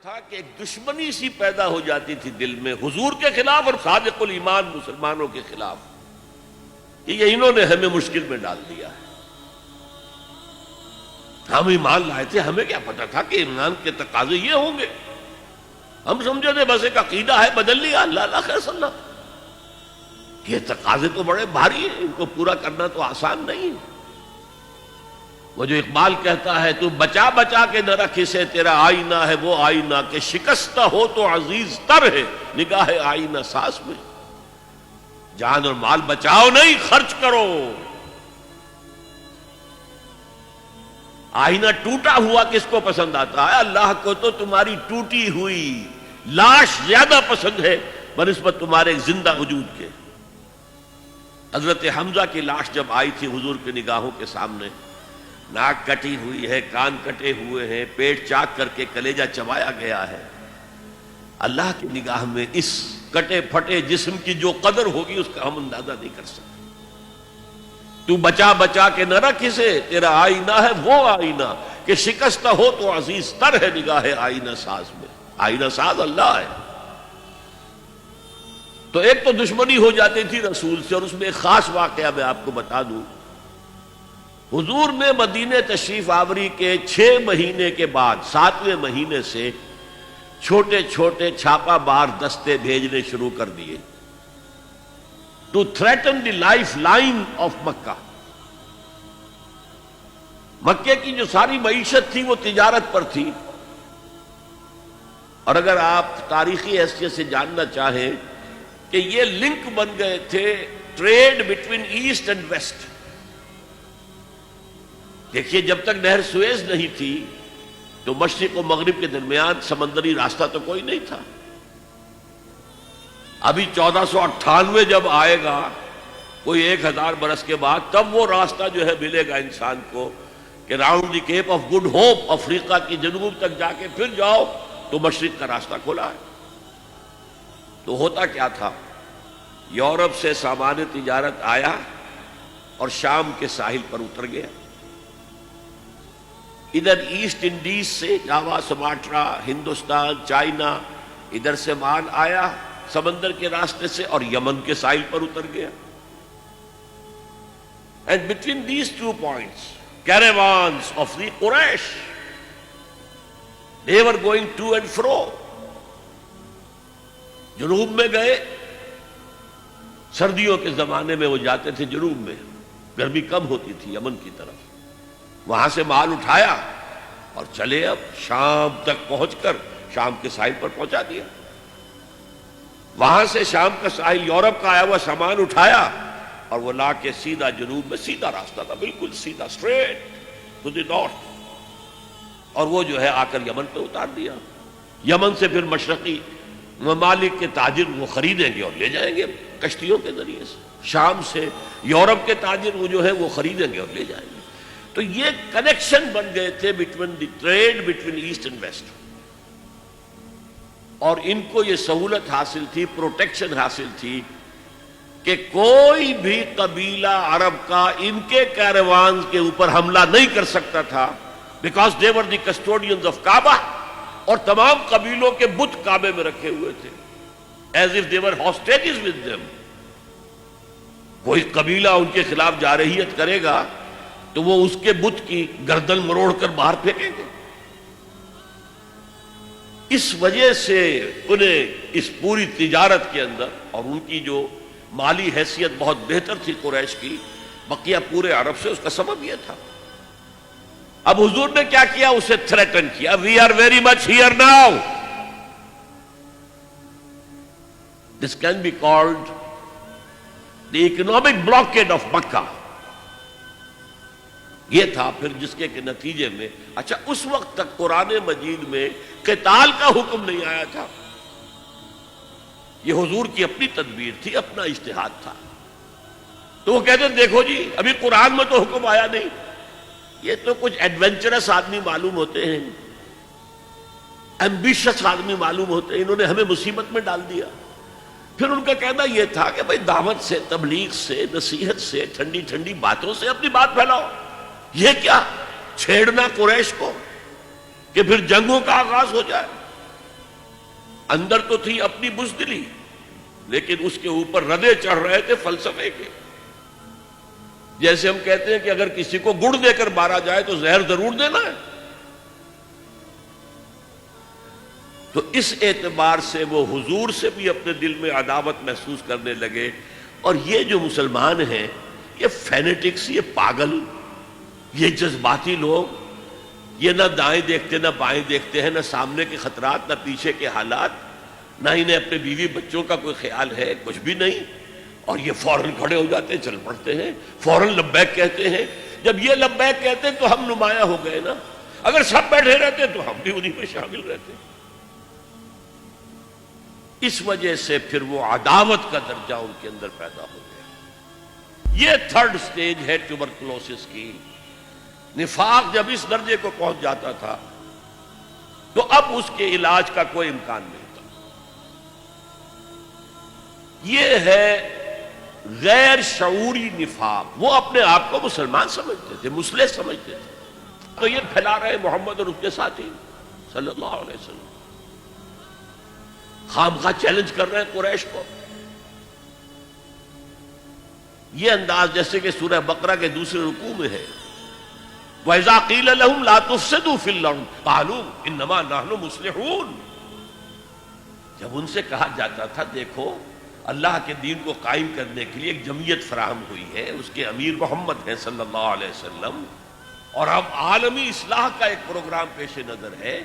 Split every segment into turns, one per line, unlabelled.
تھا کہ ایک دشمنی سی پیدا ہو جاتی تھی دل میں حضور کے خلاف اور صادق الایمان مسلمانوں کے خلاف، کہ یہ انہوں نے ہمیں مشکل میں ڈال دیا ہے۔ ہم ایمان لائے تھے، ہمیں کیا پتا تھا کہ ایمان کے تقاضے یہ ہوں گے؟ ہم سمجھے تھے بس ایک عقیدہ ہے، بدل لیا، اللہ اللہ خیر صلی اللہ۔ یہ تقاضے تو بڑے بھاری ہیں، ان کو پورا کرنا تو آسان نہیں ہے۔ وہ جو اقبال کہتا ہے، تو بچا بچا کے نہ رکھ اسے، تیرا آئینہ ہے وہ آئینہ کہ شکستہ ہو تو عزیز تر ہے نگاہ آئینہ ساز میں۔ جان اور مال بچاؤ نہیں، خرچ کرو۔ آئینہ ٹوٹا ہوا کس کو پسند آتا ہے؟ اللہ کو تو تمہاری ٹوٹی ہوئی لاش زیادہ پسند ہے بنسبت تمہارے زندہ وجود کے۔ حضرت حمزہ کی لاش جب آئی تھی حضور کی نگاہوں کے سامنے، ناک کٹی ہوئی ہے، کان کٹے ہوئے ہیں، پیٹ چاک کر کے کلیجہ چبایا گیا ہے، اللہ کی نگاہ میں اس کٹے پھٹے جسم کی جو قدر ہوگی اس کا ہم اندازہ نہیں کر سکتے۔ تو بچا بچا کے نہ رکھ اسے، تیرا آئینہ ہے وہ آئینہ کہ شکستہ ہو تو عزیز تر ہے نگاہ آئینہ ساز میں۔ آئینہ ساز اللہ ہے۔ تو ایک تو دشمنی ہو جاتی تھی رسول سے، اور اس میں ایک خاص واقعہ میں آپ کو بتا دوں۔ حضور نے مدینہ تشریف آوری کے 6 مہینے کے بعد 7ویں مہینے سے چھوٹے چھوٹے چھاپا مار دستے بھیجنے شروع کر دیے to threaten the life line of Mecca. مکے کی جو ساری معیشت تھی وہ تجارت پر تھی، اور اگر آپ تاریخی حیثیت سے جاننا چاہیں کہ یہ لنک بن گئے تھے trade between east and west. دیکھیے جب تک نہر سویز نہیں تھی تو مشرق و مغرب کے درمیان سمندری راستہ تو کوئی نہیں تھا۔ ابھی 1498 جب آئے گا، کوئی 1000 برس کے بعد، تب وہ راستہ جو ہے ملے گا انسان کو کہ round the Cape of Good Hope, افریقہ کی جنوب تک جا کے پھر جاؤ تو مشرق کا راستہ کھلا ہے۔ تو ہوتا کیا تھا، یورپ سے سامان تجارت آیا اور شام کے ساحل پر اتر گیا۔ ادھر ایسٹ انڈیز سے جاوا، سماٹرا، ہندوستان، چائنا، ادھر سے مال آیا سمندر کے راستے سے اور یمن کے ساحل پر اتر گیا۔ And between these 2 points caravans of the Quraysh, they were going to and fro۔ جنوب میں گئے، سردیوں کے زمانے میں وہ جاتے تھے جنوب میں، گرمی کم ہوتی تھی یمن کی طرف، وہاں سے مال اٹھایا اور چلے اب شام تک پہنچ کر شام کے ساحل پر پہنچا دیا۔ وہاں سے شام کا ساحل یورپ کا آیا ہوا سامان اٹھایا اور وہ لا کے سیدھا جنوب میں، سیدھا راستہ تھا بالکل سیدھا، اسٹریٹ ٹو دی نارتھ، اور وہ جو ہے آ کر یمن پہ اتار دیا۔ یمن سے پھر مشرقی ممالک کے تاجر وہ خریدیں گے اور لے جائیں گے کشتیوں کے ذریعے سے، شام سے یورپ کے تاجر وہ جو ہے وہ خریدیں گے اور لے جائیں گے۔ تو یہ کنیکشن بن گئے تھے between the trade between east and west, اور ان کو یہ سہولت حاصل تھی، پروٹیکشن حاصل تھی کہ کوئی بھی قبیلہ عرب کا ان کے کیروان کے اوپر حملہ نہیں کر سکتا تھا، because they were the custodians of کعبہ، اور تمام قبیلوں کے بت کعبے میں رکھے ہوئے تھے as if they were hostages with them۔ کوئی قبیلہ ان کے خلاف جارحیت کرے گا تو وہ اس کے بت کی گردن مروڑ کر باہر پھینکیں گے۔ اس وجہ سے انہیں اس پوری تجارت کے اندر، اور ان کی جو مالی حیثیت بہت بہتر تھی قریش کی، بقیہ پورے عرب سے، اس کا سبب یہ تھا۔ اب حضور نے کیا کیا؟ اسے تھریٹن کیا، we are very much here now. This can be called the economic blockade of Mecca. یہ تھا پھر جس کے نتیجے میں، اچھا اس وقت تک قرآن مجید میں قتال کا حکم نہیں آیا تھا، یہ حضور کی اپنی تدبیر تھی، اپنا اجتہاد تھا۔ تو وہ کہتے ہیں دیکھو جی ابھی قرآن میں تو حکم آیا نہیں، یہ تو کچھ ایڈونچرس آدمی معلوم ہوتے ہیں، ایمبیشس آدمی معلوم ہوتے ہیں، انہوں نے ہمیں مصیبت میں ڈال دیا۔ پھر ان کا کہنا یہ تھا کہ بھائی دعوت سے، تبلیغ سے، نصیحت سے، ٹھنڈی ٹھنڈی باتوں سے اپنی بات پھیلاؤ، یہ کیا چھیڑنا قریش کو کہ پھر جنگوں کا آغاز ہو جائے۔ اندر تو تھی اپنی بزدلی، لیکن اس کے اوپر ردے چڑھ رہے تھے فلسفے کے. جیسے ہم کہتے ہیں کہ اگر کسی کو گڑ دے کر مارا جائے تو زہر ضرور دینا ہے. تو اس اعتبار سے وہ حضور سے بھی اپنے دل میں عداوت محسوس کرنے لگے. اور یہ جو مسلمان ہیں، یہ فینیٹکس، یہ پاگل، یہ جذباتی لوگ، یہ نہ دائیں دیکھتے نہ بائیں دیکھتے ہیں، نہ سامنے کے خطرات نہ پیچھے کے حالات، نہ انہیں اپنے بیوی بچوں کا کوئی خیال ہے، کچھ بھی نہیں. اور یہ فوراً کھڑے ہو جاتے ہیں، چل پڑتے ہیں، فوراً لبیک کہتے ہیں. جب یہ لبیک کہتے ہیں تو ہم نمایاں ہو گئے نا. اگر سب بیٹھے رہتے تو ہم بھی انہیں میں شامل رہتے. اس وجہ سے پھر وہ عداوت کا درجہ ان کے اندر پیدا ہو گیا. یہ تھرڈ سٹیج ہے ٹیوبرکلوسس کی. نفاق جب اس درجے کو پہنچ جاتا تھا تو اب اس کے علاج کا کوئی امکان نہیں تھا. یہ ہے غیر شعوری نفاق. وہ اپنے آپ کو مسلمان سمجھتے تھے، مسلح سمجھتے تھے، تو یہ پھیلا رہے محمد اور اس کے ساتھی صلی اللہ علیہ وسلم. خامخواہ چیلنج کر رہے ہیں قریش کو. یہ انداز جیسے کہ سورہ بقرہ کے دوسرے رکوع میں ہے، وَإِذَا قِيلَ لَهُمْ لَا تُفْسِدُوا فِي الْأَرْضِ قَالُوا إِنَّمَا نَحْنُ مُصْلِحُونَ. جب ان سے کہا جاتا تھا دیکھو اللہ کے دین کو قائم کرنے کے لیے ایک جمعیت فراہم ہوئی ہے، اس کے امیر محمد ہیں صلی اللہ علیہ وسلم، اور اب عالمی اصلاح کا ایک پروگرام پیش نظر ہے،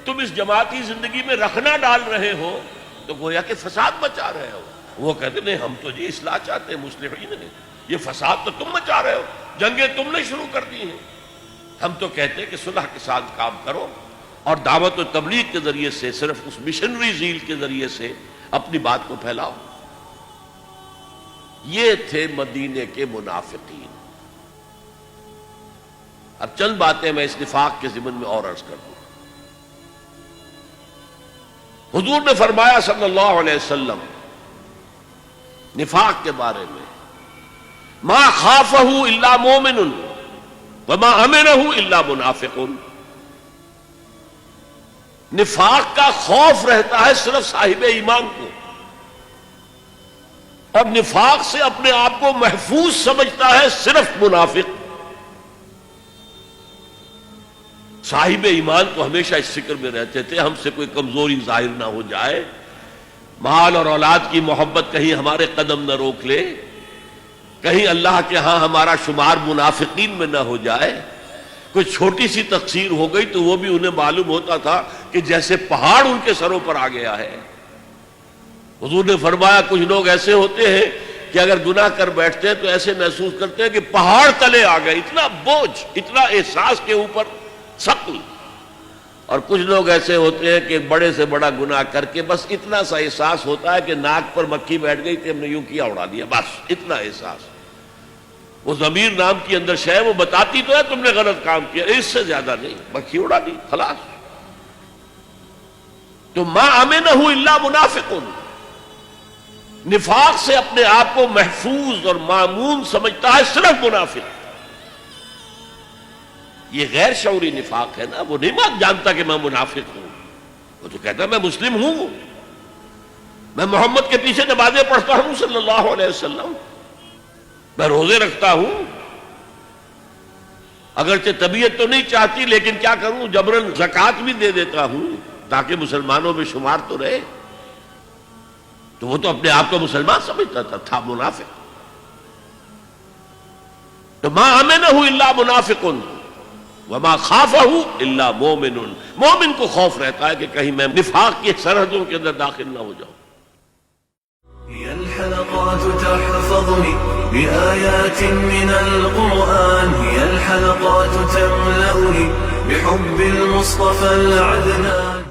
تم اس جماعتی زندگی میں رکھنا ڈال رہے ہو تو گویا کہ فساد مچا رہے ہو. وہ کہتے نہیں، ہم تو جی اصلاح چاہتے ہیں، مصلحین ہیں، یہ فساد تو تم مچا رہے ہو، جنگیں تم نے شروع کر دی ہیں. ہم تو کہتے ہیں کہ صلح کے ساتھ کام کرو اور دعوت و تبلیغ کے ذریعے سے، صرف اس مشنری زیل کے ذریعے سے اپنی بات کو پھیلاؤ. یہ تھے مدینے کے منافقین. اب چند باتیں میں اس نفاق کے ضمن میں اور عرض کر دوں. حضور نے فرمایا صلی اللہ علیہ وسلم نفاق کے بارے میں، ما خافہ الا مومن وما امنہ الا منافق. نفاق کا خوف رہتا ہے صرف صاحب ایمان کو، اور نفاق سے اپنے آپ کو محفوظ سمجھتا ہے صرف منافق. صاحب ایمان تو ہمیشہ اس فکر میں رہتے تھے ہم سے کوئی کمزوری ظاہر نہ ہو جائے، مال اور اولاد کی محبت کہیں ہمارے قدم نہ روک لے، کہیں اللہ کے ہاں ہمارا شمار منافقین میں نہ ہو جائے. کوئی چھوٹی سی تقصیر ہو گئی تو وہ بھی انہیں معلوم ہوتا تھا کہ جیسے پہاڑ ان کے سروں پر آ گیا ہے. حضور نے فرمایا کچھ لوگ ایسے ہوتے ہیں کہ اگر گناہ کر بیٹھتے ہیں تو ایسے محسوس کرتے ہیں کہ پہاڑ تلے آ گئے، اتنا بوجھ، اتنا احساس کے اوپر ثقل. اور کچھ لوگ ایسے ہوتے ہیں کہ بڑے سے بڑا گناہ کر کے بس اتنا سا احساس ہوتا ہے کہ ناک پر مکھی بیٹھ گئی تھی، ہم نے یوں کیا اڑا دیا، بس اتنا احساس. وہ ضمیر نام کی اندر شے وہ بتاتی تو ہے تم نے غلط کام کیا، اس سے زیادہ نہیں، مکھی اڑا دی خلاص. تو ما امنہ الا منافق. نفاق سے اپنے آپ کو محفوظ اور مامون سمجھتا ہے صرف منافق. یہ غیر شعوری نفاق ہے نا. وہ نہیں جانتا کہ میں منافق ہوں، وہ تو کہتا ہے میں مسلم ہوں، میں محمد کے پیچھے نمازیں پڑھتا ہوں صلی اللہ علیہ وسلم، میں روزے رکھتا ہوں، اگرچہ طبیعت تو نہیں چاہتی لیکن کیا کروں، جبرن زکوٰۃ بھی دے دیتا ہوں تاکہ مسلمانوں میں شمار تو رہے. تو وہ تو اپنے آپ کو مسلمان سمجھتا تھا منافق. تو ما امنہ الا منافق وما خافہ الا مومن. مومن کو خوف رہتا ہے کہ کہیں میں نفاق کی سرحدوں کے اندر داخل نہ ہو جاؤں.
هي الحلقات تحفظني بآيات من القرآن، هي الحلقات تملأني بحب المصطفى العدنان.